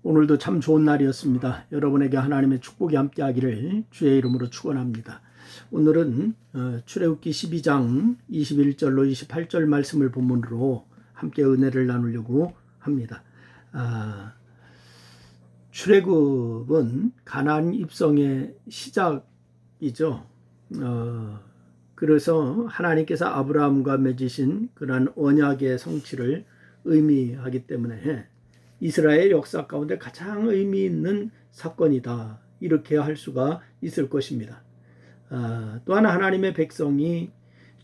오늘도 참 좋은 날이었습니다. 여러분에게 하나님의 축복이 함께하기를 주의 이름으로 축원합니다. 오늘은 출애굽기 12장 21절로 28절 말씀을 본문으로 함께 은혜를 나누려고 합니다. 출애굽은 가나안 입성의 시작이죠. 그래서 하나님께서 아브라함과 맺으신 그러한 언약의 성취를 의미하기 때문에 이스라엘 역사 가운데 가장 의미 있는 사건이다, 이렇게 할 수가 있을 것입니다. 또한 하나님의 백성이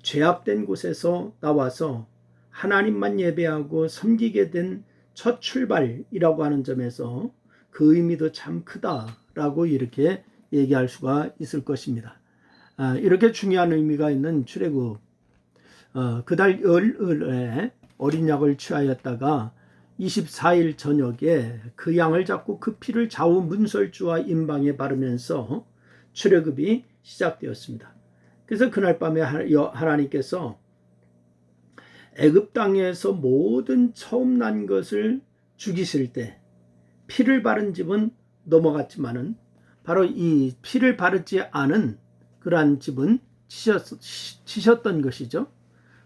죄악된 곳에서 나와서 하나님만 예배하고 섬기게 된 첫 출발이라고 하는 점에서 그 의미도 참 크다라고 이렇게 얘기할 수가 있을 것입니다. 이렇게 중요한 의미가 있는 출애굽, 그달 열흘에 어린 양을 취하였다가 24일 저녁에 그 양을 잡고 그 피를 좌우 문설주와 임방에 바르면서 출애굽이 시작되었습니다. 그래서 그날 밤에 하나님께서 애굽 땅에서 모든 처음 난 것을 죽이실 때 피를 바른 집은 넘어갔지만은 바로 이 피를 바르지 않은 그러한 집은 치셨던 것이죠.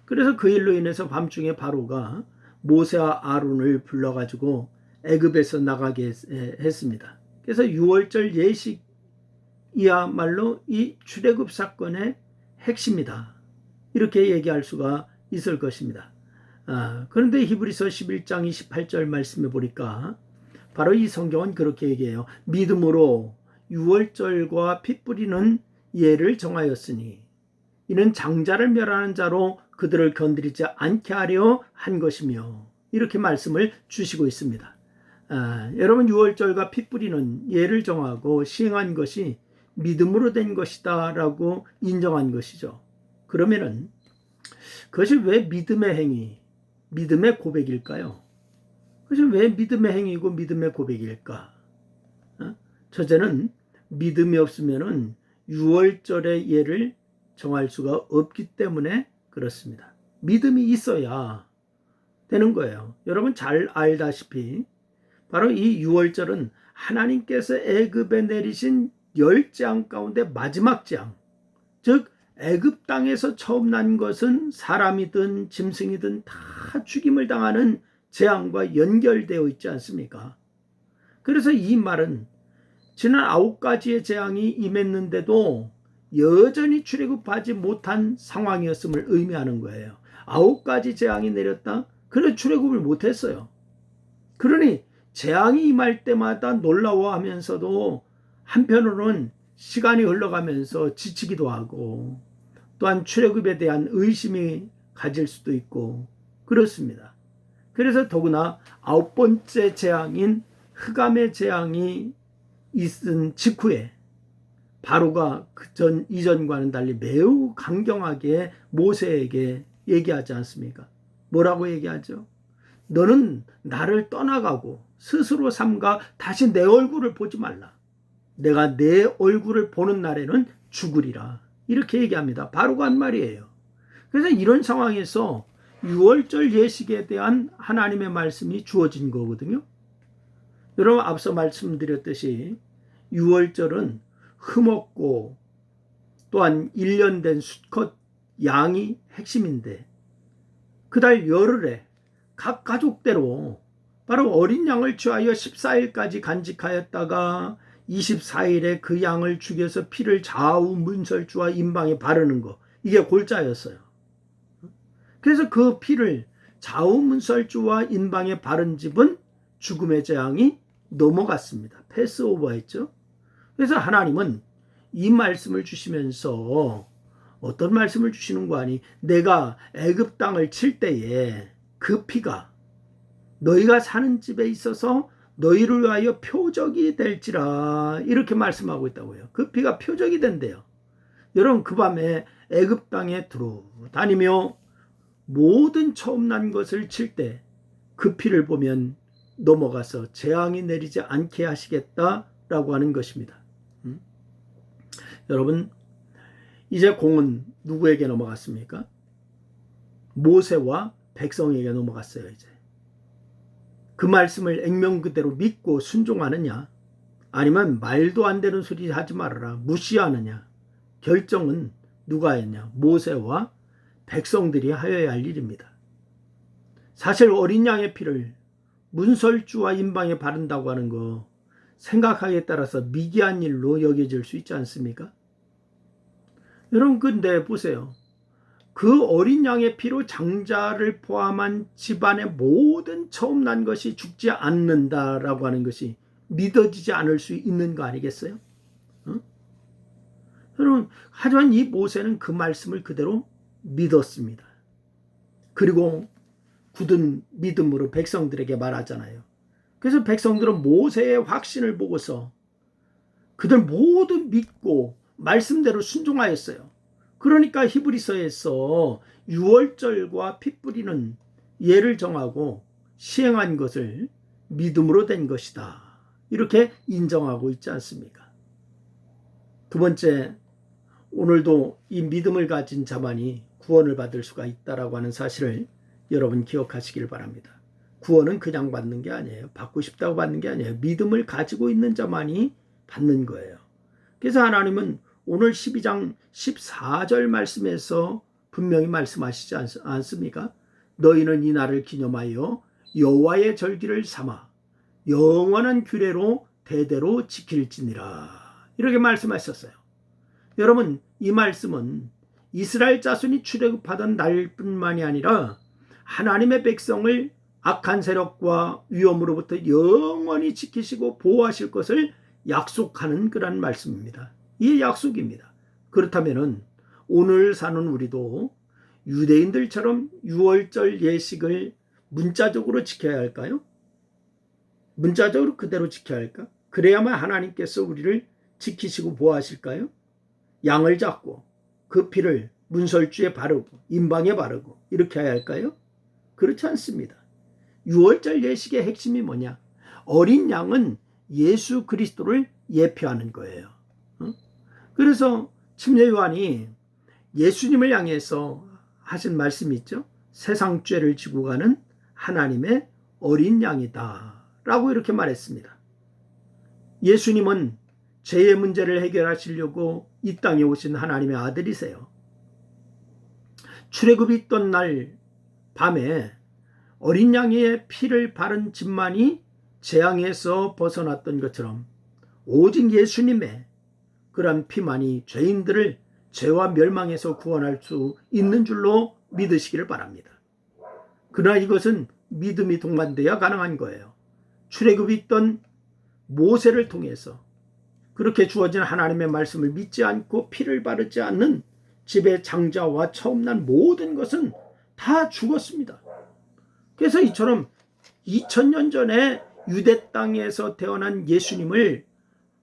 그래서 그 일로 인해서 밤중에 바로가 모세와 아론을 불러가지고 애굽에서 나가게 했습니다. 그래서 유월절 예식이야말로 이 출애굽 사건의 핵심이다, 이렇게 얘기할 수가 있을 것입니다. 그런데 히브리서 11장 28절 말씀에 보니까 바로 이 성경은 그렇게 얘기해요. 믿음으로 유월절과 피 뿌리는 예를 정하였으니 이는 장자를 멸하는 자로 그들을 건드리지 않게 하려 한 것이며, 이렇게 말씀을 주시고 있습니다. 여러분, 유월절과 피 뿌리는 예를 정하고 시행한 것이 믿음으로 된 것이다 라고 인정한 것이죠. 그러면은 그것이 왜 믿음의 행위, 믿음의 고백일까요? 그것이 왜 믿음의 행위고 믿음의 고백일까? 첫째는 믿음이 없으면은 유월절의 예를 정할 수가 없기 때문에 그렇습니다. 믿음이 있어야 되는 거예요. 여러분 잘 알다시피 바로 이 유월절은 하나님께서 애굽에 내리신 10재앙 가운데 마지막 재앙, 즉 애굽 땅에서 처음 난 것은 사람이든 짐승이든 다 죽임을 당하는 재앙과 연결되어 있지 않습니까? 그래서 이 말은 지난 9가지의 재앙이 임했는데도 여전히 출애굽하지 못한 상황이었음을 의미하는 거예요. 9가지 재앙이 내렸다? 그래 출애굽을 못했어요. 그러니 재앙이 임할 때마다 놀라워하면서도 한편으로는 시간이 흘러가면서 지치기도 하고, 또한 출애굽에 대한 의심이 가질 수도 있고 그렇습니다. 그래서 더구나 9번째 재앙인 흑암의 재앙이 있은 직후에 바로가 이전과는 달리 매우 강경하게 모세에게 얘기하지 않습니까? 뭐라고 얘기하죠? 너는 나를 떠나가고 스스로 삼가 다시 내 얼굴을 보지 말라. 내가 내 얼굴을 보는 날에는 죽으리라, 이렇게 얘기합니다. 바로가 한 말이에요. 그래서 이런 상황에서 유월절 예식에 대한 하나님의 말씀이 주어진 거거든요. 여러분 앞서 말씀드렸듯이 유월절은 흠없고 또한 1년 된 수컷 양이 핵심인데, 그달 열흘에 각 가족대로 바로 어린 양을 취하여 14일까지 간직하였다가 24일에 그 양을 죽여서 피를 좌우 문설주와 임방에 바르는 거, 이게 골자였어요. 그래서 그 피를 좌우 문설주와 임방에 바른 집은 죽음의 재앙이 넘어갔습니다. 패스오버했죠. 그래서 하나님은 이 말씀을 주시면서 어떤 말씀을 주시는 거 아니? 내가 애굽 땅을 칠 때에 그 피가 너희가 사는 집에 있어서 너희를 위하여 표적이 될지라, 이렇게 말씀하고 있다고요. 그 피가 표적이 된대요. 여러분 그 밤에 애굽 땅에 두루다니며 모든 처음 난 것을 칠 때 그 피를 보면 넘어가서 재앙이 내리지 않게 하시겠다라고 하는 것입니다. 여러분 이제 공은 누구에게 넘어갔습니까? 모세와 백성에게 넘어갔어요. 이제 그 말씀을 액면 그대로 믿고 순종하느냐, 아니면 말도 안 되는 소리 하지 말아라 무시하느냐, 결정은 누가 했냐? 모세와 백성들이 하여야 할 일입니다. 사실 어린 양의 피를 문설주와 임방에 바른다고 하는 거 생각하기에 따라서 미개한 일로 여겨질 수 있지 않습니까? 여러분, 근데 보세요. 그 어린 양의 피로 장자를 포함한 집안의 모든 처음 난 것이 죽지 않는다라고 하는 것이 믿어지지 않을 수 있는 거 아니겠어요? 여러분, 하지만 이 모세는 그 말씀을 그대로 믿었습니다. 그리고 굳은 믿음으로 백성들에게 말하잖아요. 그래서 백성들은 모세의 확신을 보고서 그들 모두 믿고 말씀대로 순종하였어요. 그러니까 히브리서에서 유월절과 피 뿌리는 예를 정하고 시행한 것을 믿음으로 된 것이다, 이렇게 인정하고 있지 않습니까? 두 번째, 오늘도 이 믿음을 가진 자만이 구원을 받을 수가 있다라고 하는 사실을 여러분 기억하시길 바랍니다. 구원은 그냥 받는 게 아니에요. 받고 싶다고 받는 게 아니에요. 믿음을 가지고 있는 자만이 받는 거예요. 그래서 하나님은 오늘 12장 14절 말씀에서 분명히 말씀하시지 않습니까? 너희는 이 날을 기념하여 여호와의 절기를 삼아 영원한 규례로 대대로 지킬지니라, 이렇게 말씀하셨어요. 여러분, 이 말씀은 이스라엘 자손이 출애굽하던 날뿐만이 아니라 하나님의 백성을 악한 세력과 위험으로부터 영원히 지키시고 보호하실 것을 약속하는 그런 말씀입니다. 이게 약속입니다. 그렇다면 오늘 사는 우리도 유대인들처럼 유월절 예식을 문자적으로 지켜야 할까요? 문자적으로 그대로 지켜야 할까? 그래야만 하나님께서 우리를 지키시고 보호하실까요? 양을 잡고 그 피를 문설주에 바르고 임방에 바르고 이렇게 해야 할까요? 그렇지 않습니다. 유월절 예식의 핵심이 뭐냐? 어린 양은 예수 그리스도를 예표하는 거예요. 그래서 침례 요한이 예수님을 향해서 하신 말씀이 있죠. 세상 죄를 지고 가는 하나님의 어린 양이다 라고 이렇게 말했습니다. 예수님은 죄의 문제를 해결하시려고 이 땅에 오신 하나님의 아들이세요. 출애굽이 있던 날 밤에 어린 양의 피를 바른 집만이 재앙에서 벗어났던 것처럼 오직 예수님의 그런 피만이 죄인들을 죄와 멸망에서 구원할 수 있는 줄로 믿으시기를 바랍니다. 그러나 이것은 믿음이 동반돼야 가능한 거예요. 출애굽이 있던 모세를 통해서 그렇게 주어진 하나님의 말씀을 믿지 않고 피를 바르지 않는 집의 장자와 처음 난 모든 것은 다 죽었습니다. 그래서 이처럼 2000년 전에 유대 땅에서 태어난 예수님을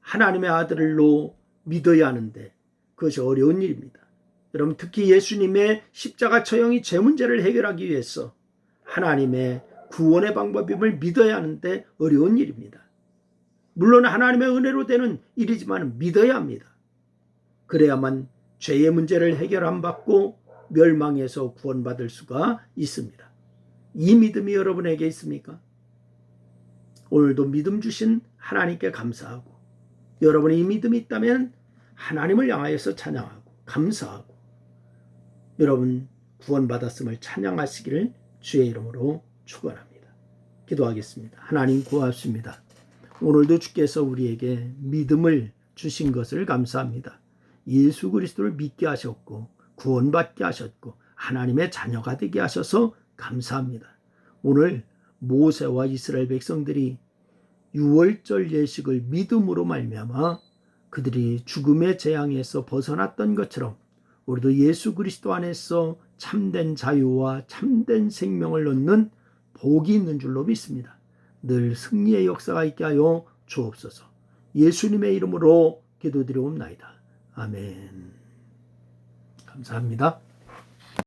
하나님의 아들로 믿어야 하는데 그것이 어려운 일입니다. 여러분, 특히 예수님의 십자가 처형이 죄 문제를 해결하기 위해서 하나님의 구원의 방법임을 믿어야 하는데 어려운 일입니다. 물론 하나님의 은혜로 되는 일이지만 믿어야 합니다. 그래야만 죄의 문제를 해결 안 받고 멸망에서 구원받을 수가 있습니다. 이 믿음이 여러분에게 있습니까? 오늘도 믿음 주신 하나님께 감사하고, 여러분이 이 믿음이 있다면 하나님을 향하여서 찬양하고 감사하고 여러분 구원받았음을 찬양하시기를 주의 이름으로 축원합니다. 기도하겠습니다. 하나님 고맙습니다. 오늘도 주께서 우리에게 믿음을 주신 것을 감사합니다. 예수 그리스도를 믿게 하셨고 구원받게 하셨고 하나님의 자녀가 되게 하셔서 감사합니다. 오늘 모세와 이스라엘 백성들이 유월절 예식을 믿음으로 말미암아 그들이 죽음의 재앙에서 벗어났던 것처럼 우리도 예수 그리스도 안에서 참된 자유와 참된 생명을 얻는 복이 있는 줄로 믿습니다. 늘 승리의 역사가 있게 하여 주옵소서. 예수님의 이름으로 기도드리옵나이다. 아멘. 감사합니다.